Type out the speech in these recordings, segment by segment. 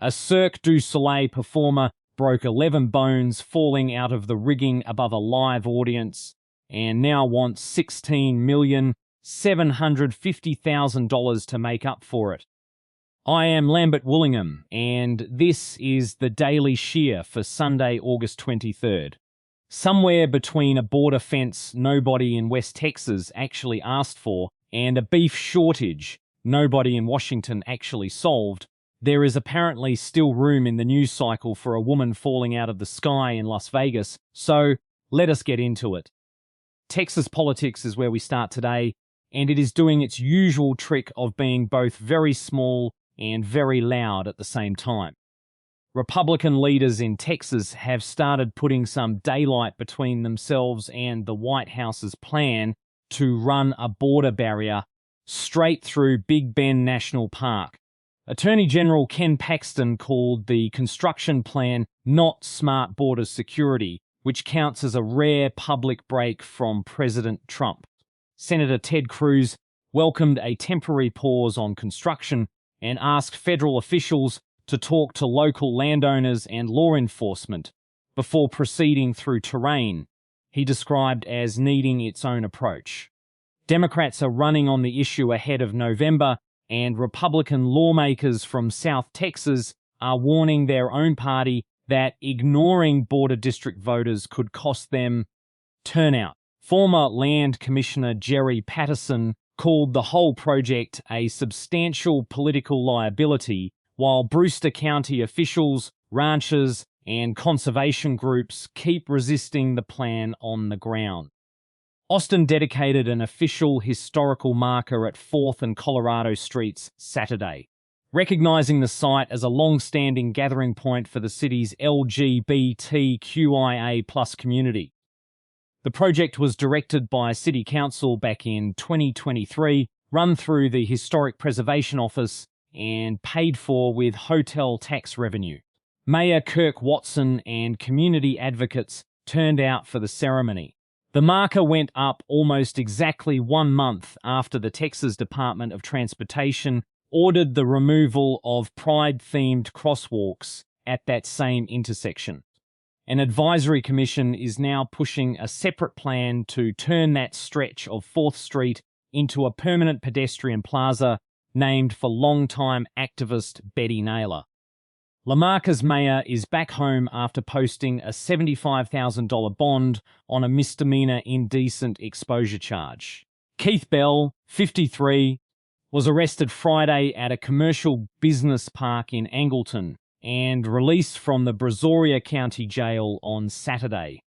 A Cirque du Soleil performer broke 11 bones falling out of the rigging above a live audience and now wants $16,750,000 to make up for it. I am Lambert Woollingham, and this is the Daily Shear for Sunday, August 23rd. Somewhere between a border fence nobody in West Texas actually asked for and a beef shortage nobody in Washington actually solved, there is apparently still room in the news cycle for a woman falling out of the sky in Las Vegas, so let us get into it. Texas politics is where we start today, and it is doing its usual trick of being both very small and very loud at the same time. Republican leaders in Texas have started putting some daylight between themselves and the White House's plan to run a border barrier straight through Big Bend National Park. Attorney General Ken Paxton called the construction plan not smart border security, which counts as a rare public break from President Trump. Senator Ted Cruz welcomed a temporary pause on construction and asked federal officials to talk to local landowners and law enforcement before proceeding through terrain he described as needing its own approach. Democrats are running on the issue ahead of November, and Republican lawmakers from South Texas are warning their own party that ignoring border district voters could cost them turnout. Former Land Commissioner Jerry Patterson called the whole project a substantial political liability, while Brewster County officials, ranchers, and conservation groups keep resisting the plan on the ground. Austin dedicated an official historical marker at 4th and Colorado Streets Saturday, recognizing the site as a long-standing gathering point for the city's LGBTQIA+ community. The project was directed by City Council back in 2023, run through the Historic Preservation Office, and paid for with hotel tax revenue. Mayor Kirk Watson and community advocates turned out for the ceremony. The marker went up almost exactly 1 month after the Texas Department of Transportation ordered the removal of Pride-themed crosswalks at that same intersection. An advisory commission is now pushing a separate plan to turn that stretch of 4th Street into a permanent pedestrian plaza named for longtime activist Betty Naylor. Lamarcus mayor is back home after posting a $75,000 bond on a misdemeanor indecent exposure charge. Keith Bell, 53, was arrested Friday at a commercial business park in Angleton and released from the Brazoria County Jail on Saturday.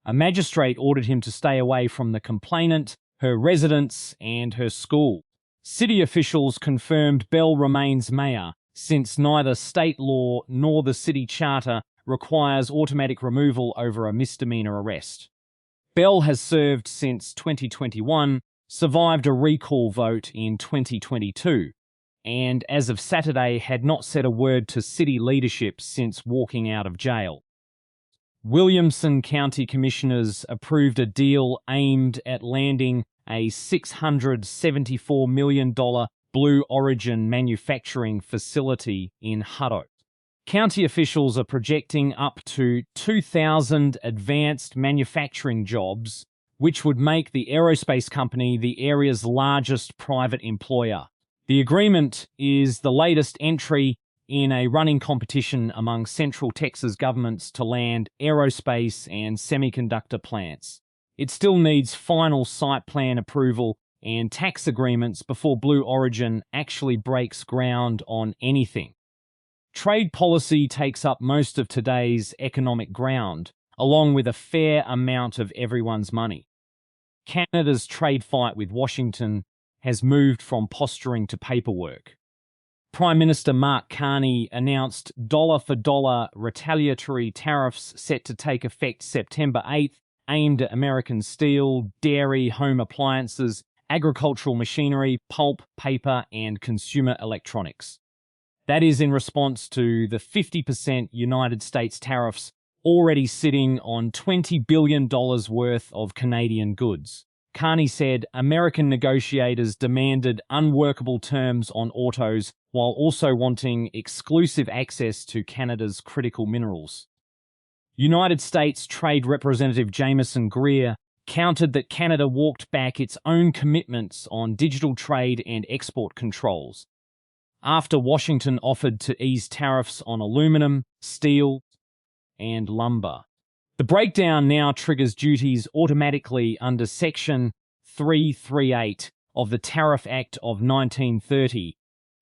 A magistrate ordered him to stay away from the complainant, her residence, and her school. City officials confirmed Bell remains mayor, since neither state law nor the city charter requires automatic removal over a misdemeanor arrest. Bell has served since 2021, survived a recall vote in 2022, and as of Saturday had not said a word to city leadership since walking out of jail. Williamson County Commissioners approved a deal aimed at landing a $674 million Blue Origin manufacturing facility in Hutto. County officials are projecting up to 2,000 advanced manufacturing jobs, which would make the aerospace company the area's largest private employer. The agreement is the latest entry in a running competition among Central Texas governments to land aerospace and semiconductor plants. It still needs final site plan approval and tax agreements before Blue Origin actually breaks ground on anything. Trade policy takes up most of today's economic ground, along with a fair amount of everyone's money. Canada's trade fight with Washington has moved from posturing to paperwork. Prime Minister Mark Carney announced dollar-for-dollar retaliatory tariffs set to take effect September 8th, aimed at American steel, dairy, home appliances, agricultural machinery, pulp, paper, and consumer electronics. That is in response to the 50% United States tariffs already sitting on $20 billion worth of Canadian goods. Carney said American negotiators demanded unworkable terms on autos while also wanting exclusive access to Canada's critical minerals. United States Trade Representative Jameson Greer countered that Canada walked back its own commitments on digital trade and export controls, after Washington offered to ease tariffs on aluminum, steel, and lumber. The breakdown now triggers duties automatically under Section 338 of the Tariff Act of 1930,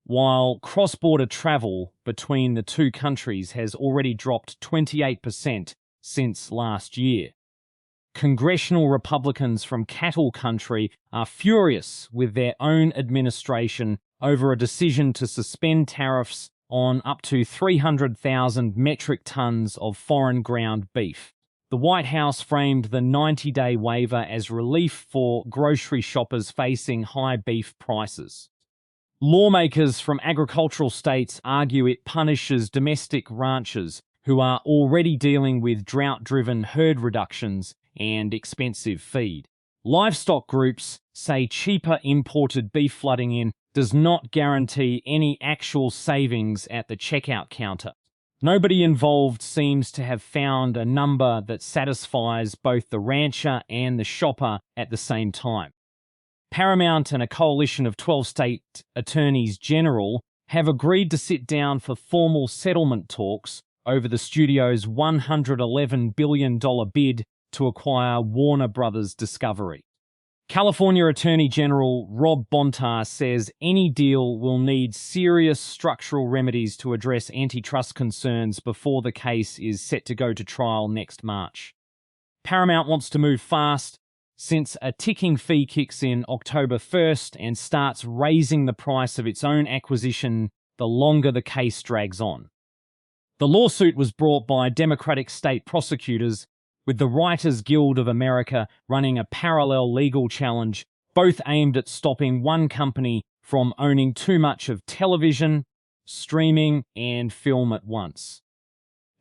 while cross-border travel between the two countries has already dropped 28% since last year. Congressional Republicans from Cattle Country are furious with their own administration over a decision to suspend tariffs on up to 300,000 metric tons of foreign ground beef. The White House framed the 90-day waiver as relief for grocery shoppers facing high beef prices. Lawmakers from agricultural states argue it punishes domestic ranchers who are already dealing with drought-driven herd reductions and expensive feed. Livestock groups say cheaper imported beef flooding in does not guarantee any actual savings at the checkout counter. Nobody involved seems to have found a number that satisfies both the rancher and the shopper at the same time. Paramount and a coalition of 12 state attorneys general have agreed to sit down for formal settlement talks over the studio's $111 billion bid to acquire Warner Brothers Discovery. California Attorney General Rob Bonta says any deal will need serious structural remedies to address antitrust concerns before the case is set to go to trial next March. Paramount wants to move fast since a ticking fee kicks in October 1st and starts raising the price of its own acquisition the longer the case drags on. The lawsuit was brought by Democratic state prosecutors, with the Writers Guild of America running a parallel legal challenge, both aimed at stopping one company from owning too much of television, streaming, and film at once.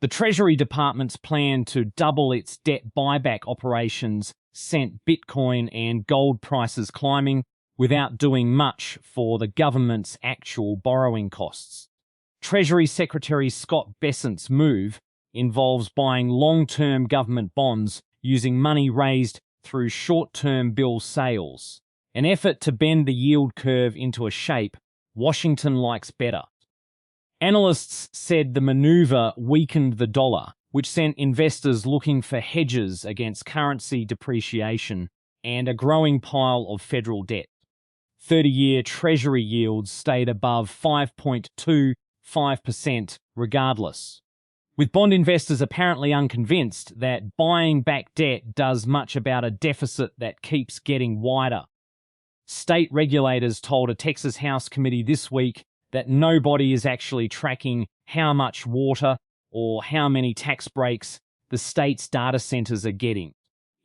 The Treasury Department's plan to double its debt buyback operations sent Bitcoin and gold prices climbing without doing much for the government's actual borrowing costs. Treasury Secretary Scott Bessent's move involves buying long-term government bonds using money raised through short-term bill sales, an effort to bend the yield curve into a shape Washington likes better. Analysts said the maneuver weakened the dollar, which sent investors looking for hedges against currency depreciation and a growing pile of federal debt. 30-year Treasury yields stayed above 5.25% regardless, with bond investors apparently unconvinced that buying back debt does much about a deficit that keeps getting wider. State regulators told a Texas House committee this week that nobody is actually tracking how much water or how many tax breaks the state's data centers are getting.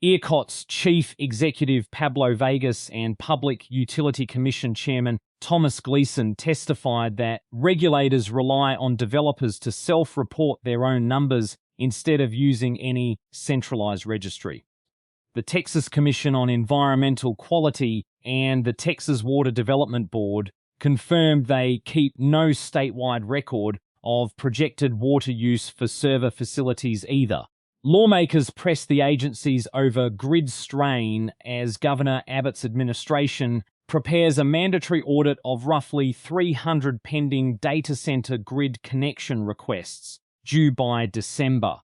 ERCOT's chief executive Pablo Vegas and Public Utility Commission chairman Thomas Gleason testified that regulators rely on developers to self-report their own numbers instead of using any centralized registry. The Texas Commission on Environmental Quality and the Texas Water Development Board confirmed they keep no statewide record of projected water use for server facilities either. Lawmakers pressed the agencies over grid strain as Governor Abbott's administration prepares a mandatory audit of roughly 300 pending data center grid connection requests due by December.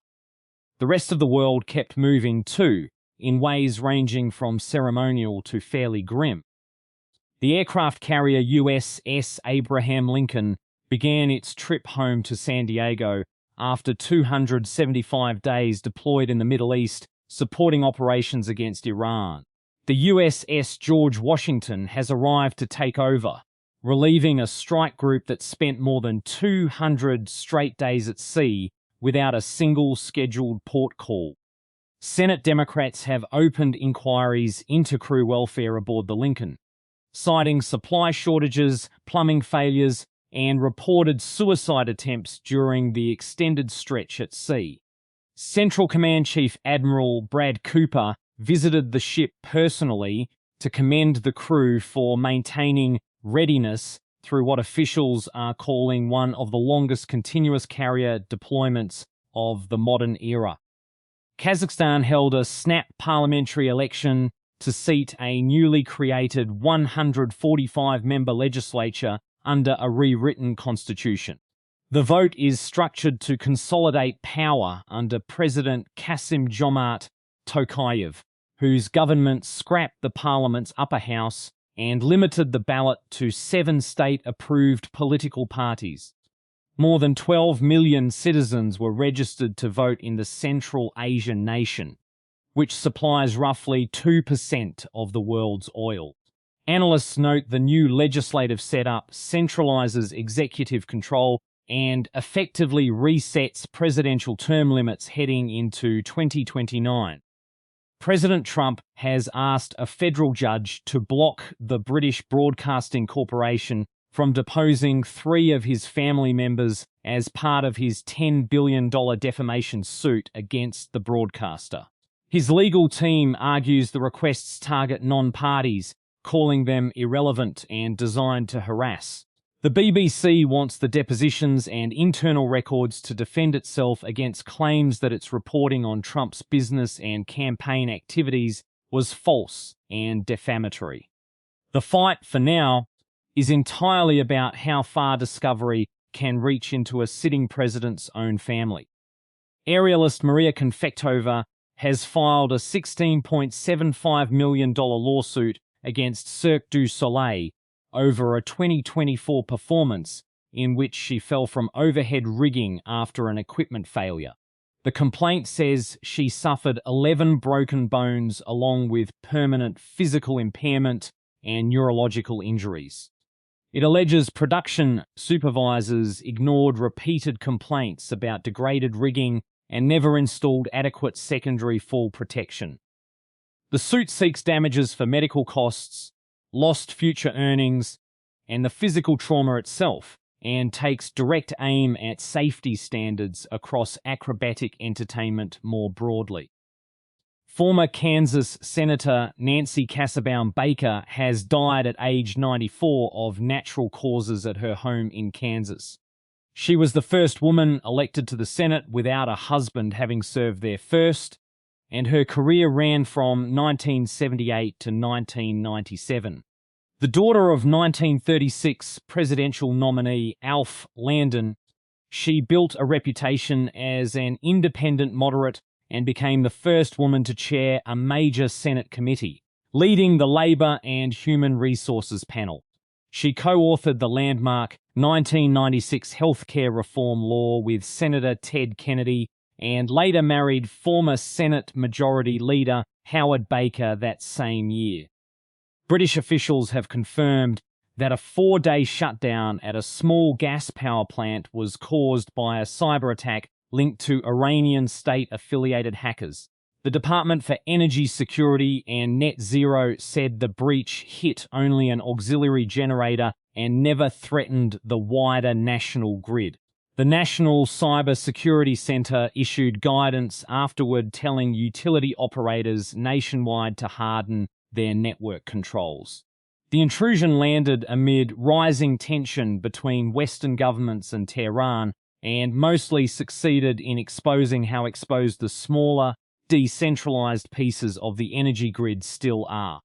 The rest of the world kept moving too, in ways ranging from ceremonial to fairly grim. The aircraft carrier USS Abraham Lincoln began its trip home to San Diego after 275 days deployed in the Middle East supporting operations against Iran. The USS George Washington has arrived to take over, relieving a strike group that spent more than 200 straight days at sea without a single scheduled port call. Senate Democrats have opened inquiries into crew welfare aboard the Lincoln, citing supply shortages, plumbing failures, and reported suicide attempts during the extended stretch at sea. Central Command Chief Admiral Brad Cooper visited the ship personally to commend the crew for maintaining readiness through what officials are calling one of the longest continuous carrier deployments of the modern era. Kazakhstan held a snap parliamentary election to seat a newly created 145-member legislature under a rewritten constitution. The vote is structured to consolidate power under President Kassym-Jomart Tokayev, whose government scrapped the parliament's upper house and limited the ballot to 7 state-approved political parties. More than 12 million citizens were registered to vote in the Central Asian nation, which supplies roughly 2% of the world's oil. Analysts note the new legislative setup centralizes executive control and effectively resets presidential term limits heading into 2029. President Trump has asked a federal judge to block the British Broadcasting Corporation from deposing 3 of his family members as part of his $10 billion defamation suit against the broadcaster. His legal team argues the requests target non-parties, calling them irrelevant and designed to harass. The BBC wants the depositions and internal records to defend itself against claims that its reporting on Trump's business and campaign activities was false and defamatory. The fight, for now, is entirely about how far discovery can reach into a sitting president's own family. Aerialist Maria Konfektova has filed a $16.75 million lawsuit against Cirque du Soleil over a 2024 performance in which she fell from overhead rigging after an equipment failure. The complaint says she suffered 11 broken bones along with permanent physical impairment and neurological injuries. It alleges production supervisors ignored repeated complaints about degraded rigging and never installed adequate secondary fall protection. The suit seeks damages for medical costs, lost future earnings, and the physical trauma itself, and takes direct aim at safety standards across acrobatic entertainment more broadly. Former Kansas Senator Nancy Kassebaum Baker has died at age 94 of natural causes at her home in Kansas. She was the first woman elected to the Senate without a husband having served there first, and her career ran from 1978 to 1997. The daughter of 1936 presidential nominee Alf Landon, she built a reputation as an independent moderate and became the first woman to chair a major Senate committee, leading the Labor and Human Resources panel. She co-authored the landmark 1996 healthcare reform law with Senator Ted Kennedy and later married former Senate Majority Leader Howard Baker that same year. British officials have confirmed that a 4-day shutdown at a small gas power plant was caused by a cyber attack linked to Iranian state-affiliated hackers. The Department for Energy Security and Net Zero said the breach hit only an auxiliary generator and never threatened the wider national grid. The National Cyber Security Center issued guidance afterward telling utility operators nationwide to harden their network controls. The intrusion landed amid rising tension between Western governments and Tehran, and mostly succeeded in exposing how exposed the smaller, decentralized pieces of the energy grid still are.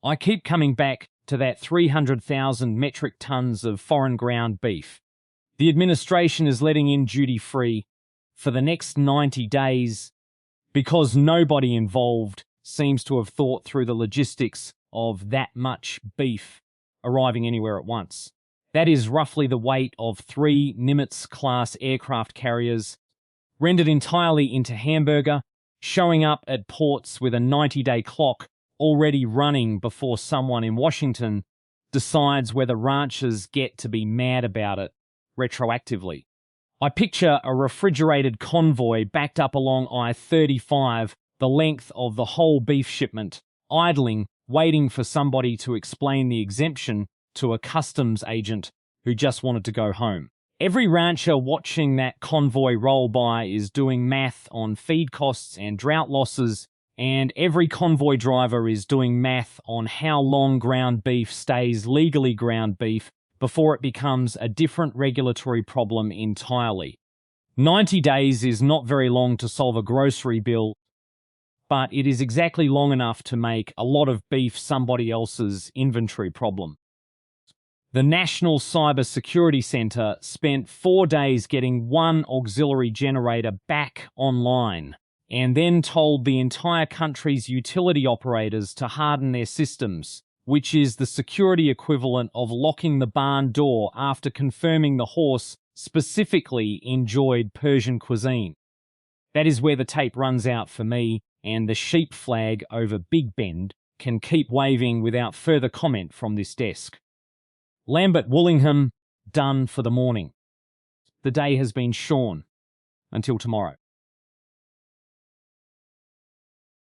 I keep coming back to that 300,000 metric tons of foreign ground beef. The administration is letting in duty-free for the next 90 days because nobody involved seems to have thought through the logistics of that much beef arriving anywhere at once. That is roughly the weight of 3 Nimitz-class aircraft carriers, rendered entirely into hamburger, showing up at ports with a 90-day clock already running before someone in Washington decides whether ranchers get to be mad about it retroactively. I picture a refrigerated convoy backed up along I-35, the length of the whole beef shipment, idling, waiting for somebody to explain the exemption to a customs agent who just wanted to go home. Every rancher watching that convoy roll by is doing math on feed costs and drought losses And every convoy driver is doing math on how long ground beef stays legally ground beef before it becomes a different regulatory problem entirely. 90 days is not very long to solve a grocery bill, but it is exactly long enough to make a lot of beef somebody else's inventory problem. The National Cyber Security Centre spent 4 days getting one auxiliary generator back online, and then told the entire country's utility operators to harden their systems, which is the security equivalent of locking the barn door after confirming the horse specifically enjoyed Persian cuisine. That is where the tape runs out for me, and the sheep flag over Big Bend can keep waving without further comment from this desk. Lambert Woollingham, done for the morning. The day has been shorn. Until tomorrow.